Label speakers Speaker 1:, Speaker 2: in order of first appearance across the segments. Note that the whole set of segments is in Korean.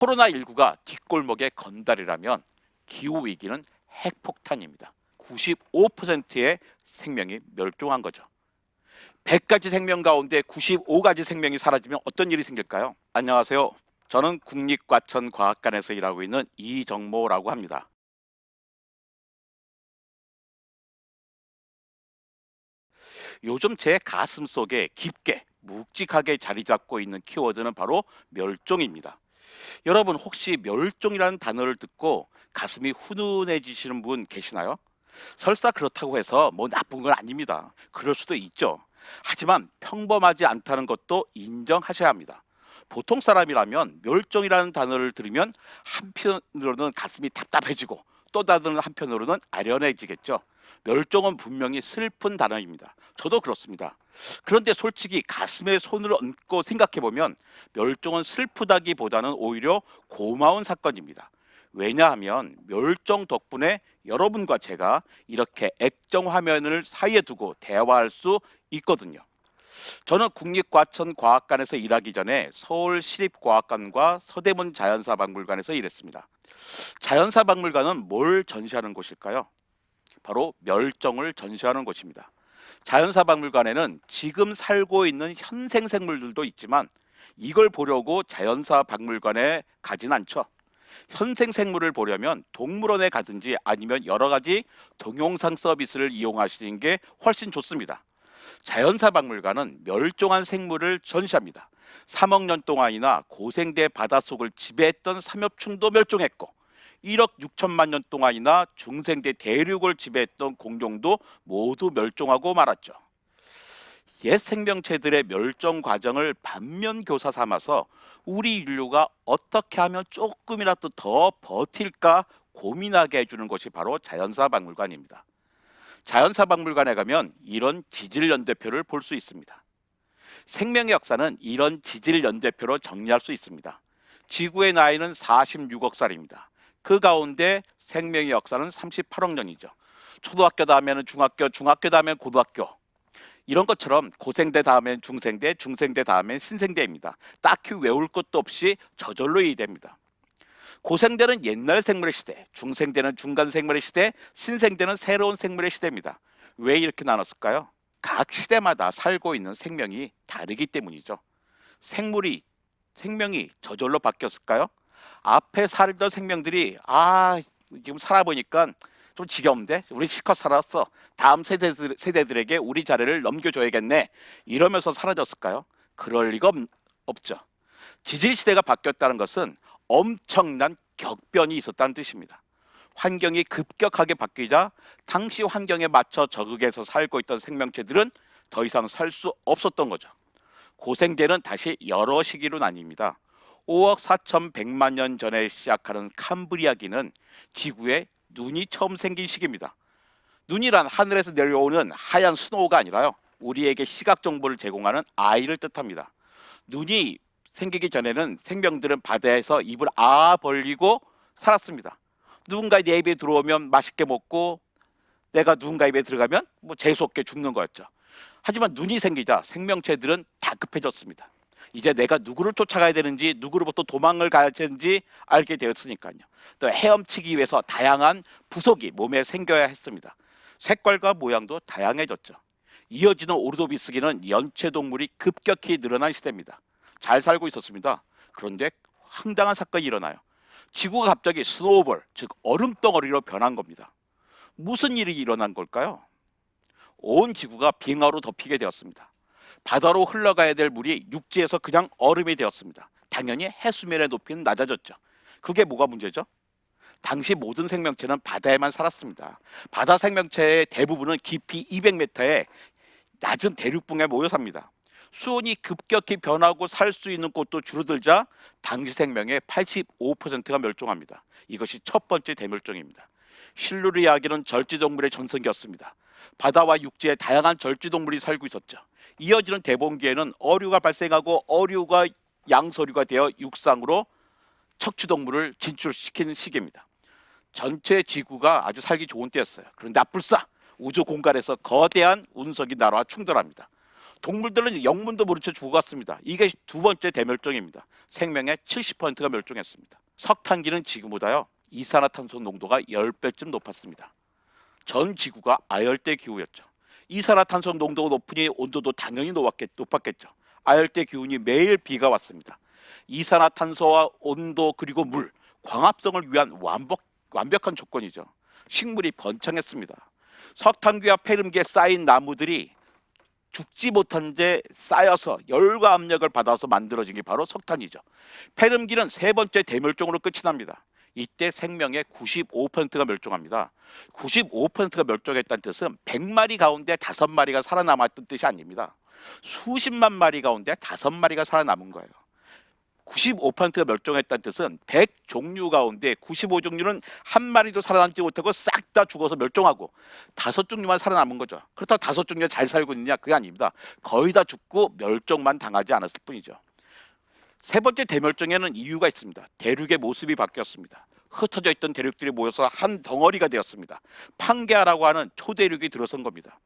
Speaker 1: 코로나19가 뒷골목의 건달이라면 기후위기는 핵폭탄입니다. 95%의 생명이 멸종한 거죠. 100가지 생명 가운데 95가지 생명이 사라지면 어떤 일이 생길까요? 안녕하세요. 저는 국립과천과학관에서 일하고 있는 이정모라고 합니다. 요즘 제 가슴 속에 깊게 묵직하게 자리 잡고 있는 키워드는 바로 멸종입니다. 여러분 혹시 멸종이라는 단어를 듣고 가슴이 훈훈해지시는 분 계시나요? 설사 그렇다고 해서 뭐 나쁜 건 아닙니다. 그럴 수도 있죠. 하지만 평범하지 않다는 것도 인정하셔야 합니다. 보통 사람이라면 멸종이라는 단어를 들으면 한편으로는 가슴이 답답해지고 또 다른 한편으로는 아련해지겠죠. 멸종은 분명히 슬픈 단어입니다. 저도 그렇습니다. 그런데 솔직히 가슴에 손을 얹고 생각해보면 멸종은 슬프다기보다는 오히려 고마운 사건입니다. 왜냐하면 멸종 덕분에 여러분과 제가 이렇게 액정 화면을 사이에 두고 대화할 수 있거든요. 저는 국립과천과학관에서 일하기 전에 서울시립과학관과 서대문 자연사박물관에서 일했습니다. 자연사박물관은 뭘 전시하는 곳일까요? 바로 멸종을 전시하는 곳입니다. 자연사박물관에는 지금 살고 있는 현생 생물들도 있지만 이걸 보려고 자연사박물관에 가진 않죠. 현생 생물을 보려면 동물원에 가든지 아니면 여러 가지 동영상 서비스를 이용하시는 게 훨씬 좋습니다. 자연사박물관은 멸종한 생물을 전시합니다. 3억 년 동안이나 고생대 바닷속을 지배했던 삼엽충도 멸종했고 1억 6천만 년 동안이나 중생대 대륙을 지배했던 공룡도 모두 멸종하고 말았죠. 옛 생명체들의 멸종 과정을 반면교사 삼아서 우리 인류가 어떻게 하면 조금이라도 더 버틸까 고민하게 해주는 것이 바로 자연사박물관입니다. 자연사박물관에 가면 이런 지질연대표를 볼 수 있습니다. 생명의 역사는 이런 지질연대표로 정리할 수 있습니다. 지구의 나이는 46억 살입니다. 그 가운데 생명의 역사는 38억 년이죠. 초등학교 다음에는 중학교, 중학교 다음에는 고등학교. 이런 것처럼 고생대 다음엔 중생대, 중생대 다음엔 신생대입니다. 딱히 외울 것도 없이 저절로 이해됩니다. 고생대는 옛날 생물의 시대, 중생대는 중간 생물의 시대, 신생대는 새로운 생물의 시대입니다. 왜 이렇게 나눴을까요? 각 시대마다 살고 있는 생명이 다르기 때문이죠. 생명이 저절로 바뀌었을까요? 앞에 살던 생명들이 지금 살아보니까 좀 지겨운데 우리 실컷 살았어. 다음 세대들에게 우리 자리를 넘겨줘야겠네. 이러면서 사라졌을까요? 그럴 리가 없죠. 지질 시대가 바뀌었다는 것은 엄청난 격변이 있었다는 뜻입니다. 환경이 급격하게 바뀌자 당시 환경에 맞춰 적응해서 살고 있던 생명체들은 더 이상 살 수 없었던 거죠. 고생대는 다시 여러 시기로 나뉩니다. 5억 4,100만 년 전에 시작하는 캄브리아기는 지구에 눈이 처음 생긴 시기입니다. 눈이란 하늘에서 내려오는 하얀 스노우가 아니라요. 우리에게 시각 정보를 제공하는 아이를 뜻합니다. 눈이 생기기 전에는 생명들은 바다에서 입을 벌리고 살았습니다. 누군가의 내 입에 들어오면 맛있게 먹고 내가 누군가 입에 들어가면 재수없게 죽는 거였죠. 하지만 눈이 생기자 생명체들은 다급해졌습니다. 이제 내가 누구를 쫓아가야 되는지 누구로부터 도망을 가야 되는지 알게 되었으니까요. 또 헤엄치기 위해서 다양한 부속이 몸에 생겨야 했습니다. 색깔과 모양도 다양해졌죠. 이어지는 오르도비스기는 연체동물이 급격히 늘어난 시대입니다. 잘 살고 있었습니다. 그런데 황당한 사건이 일어나요. 지구가 갑자기 스노우볼, 즉 얼음덩어리로 변한 겁니다. 무슨 일이 일어난 걸까요? 온 지구가 빙하로 덮이게 되었습니다. 바다로 흘러가야 될 물이 육지에서 그냥 얼음이 되었습니다. 당연히 해수면의 높이는 낮아졌죠. 그게 뭐가 문제죠? 당시 모든 생명체는 바다에만 살았습니다. 바다 생명체의 대부분은 깊이 200m의 낮은 대륙붕에 모여 삽니다. 수온이 급격히 변하고 살 수 있는 곳도 줄어들자 당시 생명의 85%가 멸종합니다. 이것이 첫 번째 대멸종입니다. 실루리아기는 절지동물의 전성기였습니다. 바다와 육지에 다양한 절지동물이 살고 있었죠. 이어지는 대봉기에는 어류가 발생하고 어류가 양서류가 되어 육상으로 척추동물을 진출시키는 시기입니다. 전체 지구가 아주 살기 좋은 때였어요. 그런데 앞불싸 우주 공간에서 거대한 운석이 나라와 충돌합니다. 동물들은 영문도 모른 채 죽어갔습니다. 이게 두 번째 대멸종입니다. 생명의 70%가 멸종했습니다. 석탄기는 지구보다요 이산화탄소 농도가 10배쯤 높았습니다. 전 지구가 아열대 기후였죠. 이산화탄소 농도가 높으니 온도도 당연히 높았겠죠. 아열대 기후니 매일 비가 왔습니다. 이산화탄소와 온도 그리고 물, 광합성을 위한 완벽한 조건이죠. 식물이 번창했습니다. 석탄귀와 폐름기에 쌓인 나무들이 죽지 못한 데 쌓여서 열과 압력을 받아서 만들어진 게 바로 석탄이죠. 폐름기는 세 번째 대멸종으로 끝이 납니다. 이때 생명의 95%가 멸종합니다. 95%가 멸종했다는 뜻은 100마리 가운데 5마리가 살아남았던 뜻이 아닙니다. 수십만 마리 가운데 5마리가 살아남은 거예요. 95%가 멸종했다는 뜻은 100종류 가운데 95종류는 한 마리도 살아남지 못하고 싹 다 죽어서 멸종하고 5종류만 살아남은 거죠. 그렇다고 5종류가 잘 살고 있느냐? 그게 아닙니다. 거의 다 죽고 멸종만 당하지 않았을 뿐이죠. 세 번째 대멸종에는 이유가 있습니다. 대륙의 모습이 바뀌었습니다. 흩어져 있던 대륙들이 모여서 한 덩어리가 되었습니다. 판게아라고 하는 초대륙이 들어선 겁니다.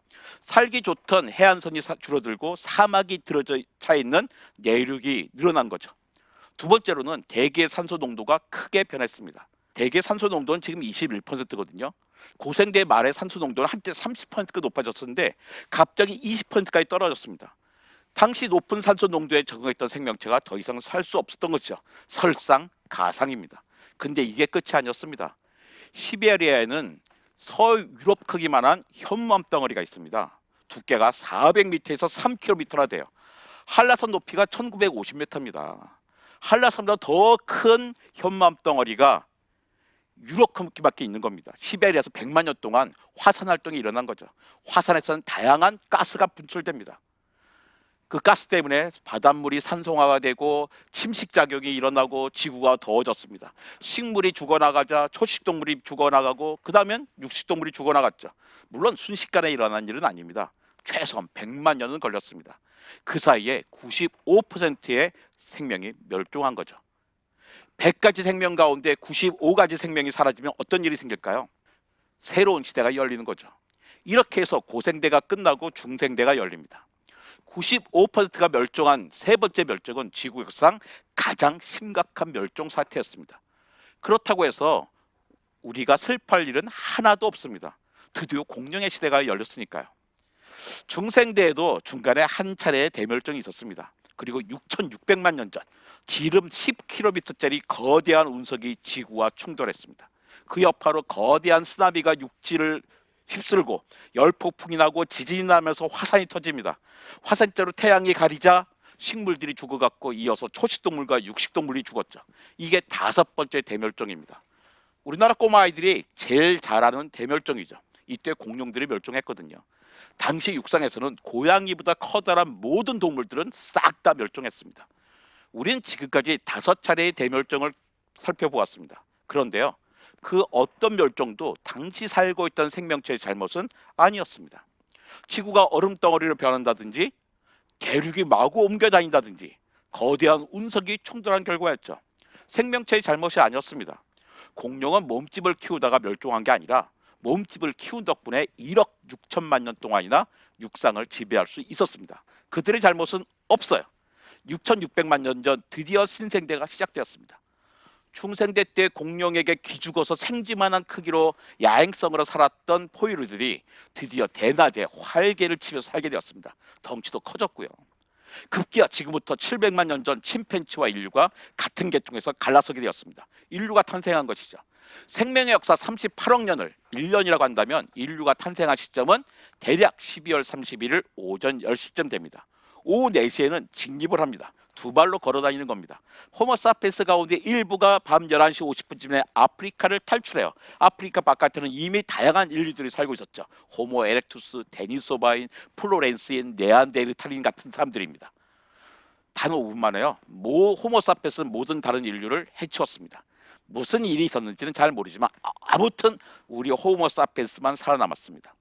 Speaker 1: 살기 좋던 해안선이 줄어들고 사막이 들어져 차 있는 내륙이 늘어난 거죠. 두 번째로는 대기의 산소 농도가 크게 변했습니다. 대기의 산소 농도는 지금 21%거든요. 고생대 말의 산소 농도는 한때 30%가 높아졌었는데 갑자기 20%까지 떨어졌습니다. 당시 높은 산소 농도에 적응했던 생명체가 더 이상 살 수 없었던 것이죠. 설상가상입니다. 근데 이게 끝이 아니었습니다. 시베리아에는 서유럽 크기만한 현무암 덩어리가 있습니다. 두께가 400m에서 3km나 돼요. 한라산 높이가 1950m입니다. 한라산보다 더 큰 현무암 덩어리가 유럽 크기밖에 있는 겁니다. 시베리아에서 100만 년 동안 화산 활동이 일어난 거죠. 화산에서는 다양한 가스가 분출됩니다. 그 가스 때문에 바닷물이 산성화가 되고 침식작용이 일어나고 지구가 더워졌습니다. 식물이 죽어나가자 초식동물이 죽어나가고 그 다음엔 육식동물이 죽어나갔죠. 물론 순식간에 일어난 일은 아닙니다. 최소한 100만 년은 걸렸습니다. 그 사이에 95%의 생명이 멸종한 거죠. 100가지 생명 가운데 95가지 생명이 사라지면 어떤 일이 생길까요? 새로운 시대가 열리는 거죠. 이렇게 해서 고생대가 끝나고 중생대가 열립니다. 95%가 멸종한 세 번째 멸종은 지구 역사상 가장 심각한 멸종 사태였습니다. 그렇다고 해서 우리가 슬퍼할 일은 하나도 없습니다. 드디어 공룡의 시대가 열렸으니까요. 중생대에도 중간에 한 차례의 대멸종이 있었습니다. 그리고 6,600만 년 전 지름 10km짜리 거대한 운석이 지구와 충돌했습니다. 그 여파로 거대한 쓰나미가 육지를 휩쓸고 열폭풍이 나고 지진이 나면서 화산이 터집니다. 화산자로 태양이 가리자 식물들이 죽어갔고 이어서 초식동물과 육식동물이 죽었죠. 이게 5번째 대멸종입니다. 우리나라 꼬마 아이들이 제일 잘 아는 대멸종이죠. 이때 공룡들이 멸종했거든요. 당시 육상에서는 고양이보다 커다란 모든 동물들은 싹 다 멸종했습니다. 우리는 지금까지 5차례의 대멸종을 살펴보았습니다. 그런데요, 그 어떤 멸종도 당시 살고 있던 생명체의 잘못은 아니었습니다. 지구가 얼음덩어리로 변한다든지 대륙이 마구 옮겨 다닌다든지 거대한 운석이 충돌한 결과였죠. 생명체의 잘못이 아니었습니다. 공룡은 몸집을 키우다가 멸종한 게 아니라 몸집을 키운 덕분에 1억 6천만 년 동안이나 육상을 지배할 수 있었습니다. 그들의 잘못은 없어요. 6,600만 년 전 드디어 신생대가 시작되었습니다. 중생대 때 공룡에게 기죽어서 생쥐만한 크기로 야행성으로 살았던 포유류들이 드디어 대낮에 활개를 치며 살게 되었습니다. 덩치도 커졌고요. 급기야 지금부터 700만 년 전 침팬지와 인류가 같은 계통에서 갈라서게 되었습니다. 인류가 탄생한 것이죠. 생명의 역사 38억 년을 1년이라고 한다면 인류가 탄생한 시점은 대략 12월 31일 오전 10시쯤 됩니다. 오후 4시에는 직립을 합니다. 두 발로 걸어다니는 겁니다. 호모사피엔스 가운데 일부가 밤 11시 50분쯤에 아프리카를 탈출해요. 아프리카 바깥에는 이미 다양한 인류들이 살고 있었죠. 호모 에렉투스, 데니소바인, 플로렌시인, 네안데르탈인 같은 사람들입니다. 단 5분 만에요. 호모사피엔스는 모든 다른 인류를 해치웠습니다. 무슨 일이 있었는지는 잘 모르지만 아무튼 우리 호모사피엔스만 살아남았습니다.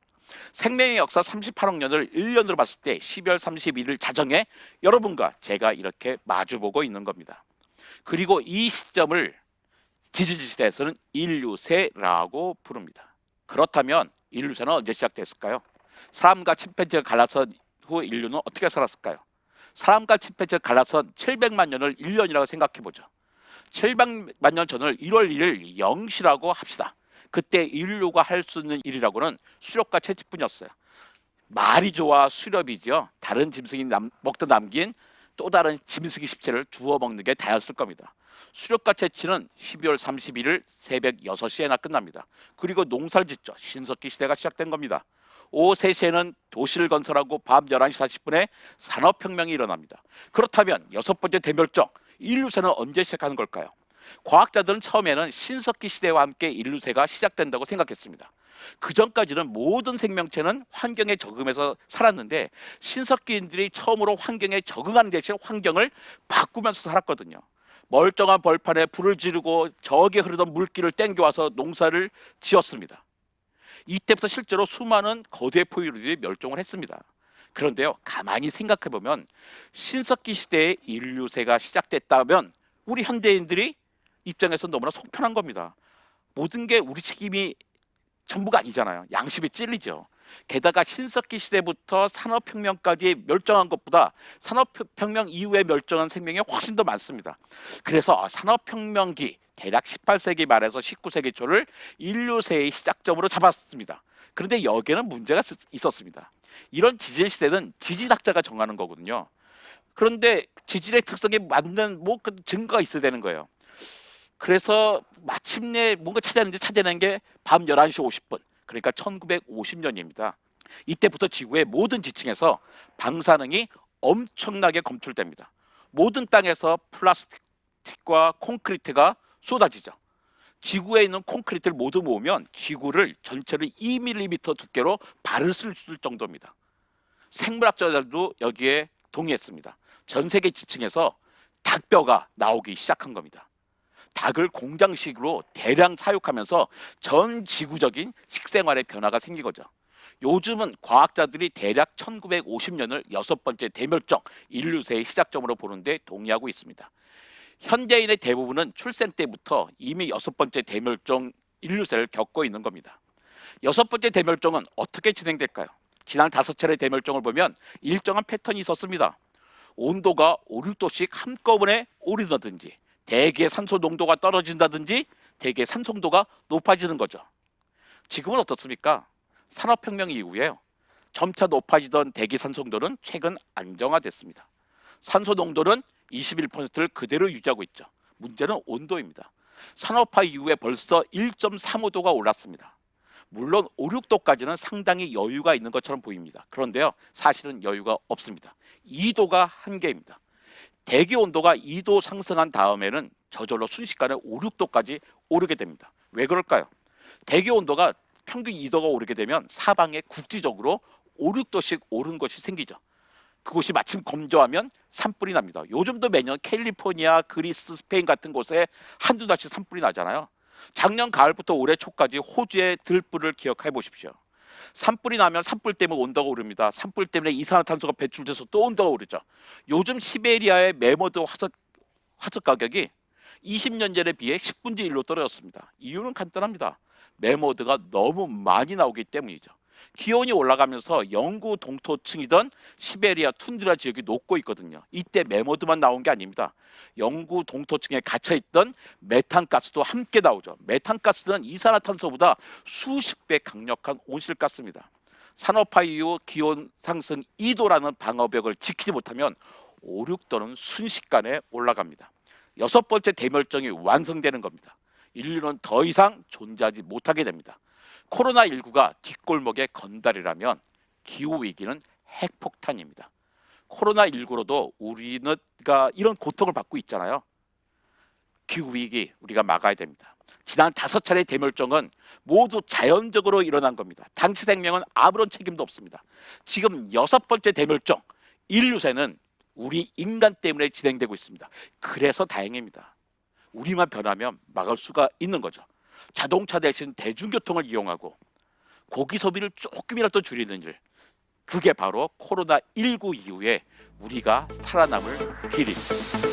Speaker 1: 생명의 역사 38억 년을 1년으로 봤을 때 12월 31일 자정에 여러분과 제가 이렇게 마주보고 있는 겁니다. 그리고 이 시점을 지질시대에서는 인류세라고 부릅니다. 그렇다면 인류세는 언제 시작됐을까요? 사람과 침팬지가 갈라서 후 인류는 어떻게 살았을까요? 사람과 침팬지를 갈라선 700만 년을 1년이라고 생각해보죠. 700만 년 전을 1월 1일 0시라고 합시다. 그때 인류가 할 수 있는 일이라고는 수렵과 채집뿐이었어요. 말이 좋아 수렵이죠. 다른 짐승이 먹다 남긴 또 다른 짐승의 십체를 주워 먹는 게 다였을 겁니다. 수렵과 채취는 12월 31일 새벽 6시에나 끝납니다. 그리고 농사를 짓죠. 신석기 시대가 시작된 겁니다. 오후 3시에는 도시를 건설하고 밤 11시 40분에 산업혁명이 일어납니다. 그렇다면 여섯 번째 대멸종, 인류세는 언제 시작하는 걸까요? 과학자들은 처음에는 신석기 시대와 함께 인류세가 시작된다고 생각했습니다. 그 전까지는 모든 생명체는 환경에 적응해서 살았는데 신석기인들이 처음으로 환경에 적응하는 대신 환경을 바꾸면서 살았거든요. 멀쩡한 벌판에 불을 지르고 저기에 흐르던 물길을 땡겨와서 농사를 지었습니다. 이때부터 실제로 수많은 거대 포유류들이 멸종을 했습니다. 그런데요, 가만히 생각해보면 신석기 시대에 인류세가 시작됐다면 우리 현대인들이 입장에서 너무나 속편한 겁니다. 모든 게 우리 책임이 전부가 아니잖아요. 양심이 찔리죠. 게다가 신석기 시대부터 산업혁명까지 멸종한 것보다 산업혁명 이후에 멸종한 생명이 훨씬 더 많습니다. 그래서 산업혁명기 대략 18세기 말에서 19세기 초를 인류세의 시작점으로 잡았습니다. 그런데 여기에는 문제가 있었습니다. 이런 지질 시대는 지질학자가 정하는 거거든요. 그런데 지질의 특성에 맞는 증거가 있어야 되는 거예요. 그래서 마침내 뭔가 찾아낸 게 밤 11시 50분, 그러니까 1950년입니다. 이때부터 지구의 모든 지층에서 방사능이 엄청나게 검출됩니다. 모든 땅에서 플라스틱과 콘크리트가 쏟아지죠. 지구에 있는 콘크리트를 모두 모으면 지구를 전체를 2mm 두께로 발을 쓸 정도입니다. 생물학자들도 여기에 동의했습니다. 전 세계 지층에서 닭뼈가 나오기 시작한 겁니다. 닭을 공장식으로 대량 사육하면서 전 지구적인 식생활의 변화가 생긴 거죠. 요즘은 과학자들이 대략 1950년을 여섯 번째 대멸종, 인류세의 시작점으로 보는데 동의하고 있습니다. 현대인의 대부분은 출생 때부터 이미 여섯 번째 대멸종 인류세를 겪고 있는 겁니다. 여섯 번째 대멸종은 어떻게 진행될까요? 지난 5차례 대멸종을 보면 일정한 패턴이 있었습니다. 온도가 5, 6도씩 한꺼번에 오르다든지 대기의 산소 농도가 떨어진다든지 대기의 산소도가 높아지는 거죠. 지금은 어떻습니까? 산업혁명 이후에 점차 높아지던 대기 산소농도는 최근 안정화됐습니다. 산소 농도는 21%를 그대로 유지하고 있죠. 문제는 온도입니다. 산업화 이후에 벌써 1.35도가 올랐습니다. 물론 5, 6도까지는 상당히 여유가 있는 것처럼 보입니다. 그런데요, 사실은 여유가 없습니다. 2도가 한계입니다. 대기 온도가 2도 상승한 다음에는 저절로 순식간에 5, 6도까지 오르게 됩니다. 왜 그럴까요? 대기 온도가 평균 2도가 오르게 되면 사방에 국지적으로 5, 6도씩 오른 것이 생기죠. 그곳이 마침 건조하면 산불이 납니다. 요즘도 매년 캘리포니아, 그리스, 스페인 같은 곳에 한두 달씩 산불이 나잖아요. 작년 가을부터 올해 초까지 호주의 들불을 기억해 보십시오. 산불이 나면 산불 때문에 온도가 오릅니다. 산불 때문에 이산화탄소가 배출돼서 또 온도가 오르죠. 요즘 시베리아의 메모드 화석 가격이 20년 전에 비해 10분의 1로 떨어졌습니다. 이유는 간단합니다. 메모드가 너무 많이 나오기 때문이죠. 기온이 올라가면서 영구 동토층이던 시베리아 툰드라 지역이 녹고 있거든요. 이때 메모드만 나온 게 아닙니다. 영구 동토층에 갇혀있던 메탄가스도 함께 나오죠. 메탄가스는 이산화탄소보다 수십 배 강력한 온실가스입니다. 산업화 이후 기온 상승 2도라는 방어벽을 지키지 못하면 5, 6도는 순식간에 올라갑니다. 여섯 번째 대멸종이 완성되는 겁니다. 인류는 더 이상 존재하지 못하게 됩니다. 코로나19가 뒷골목의 건달이라면 기후위기는 핵폭탄입니다. 코로나19로도 우리가 이런 고통을 받고 있잖아요. 기후위기 우리가 막아야 됩니다. 지난 5차례 대멸종은 모두 자연적으로 일어난 겁니다. 당시 생명은 아무런 책임도 없습니다. 지금 여섯 번째 대멸종, 인류세는 우리 인간 때문에 진행되고 있습니다. 그래서 다행입니다. 우리만 변하면 막을 수가 있는 거죠. 자동차 대신 대중교통을 이용하고 고기 소비를 조금이라도 줄이는 일, 그게 바로 코로나19 이후에 우리가 살아남을 길입니다.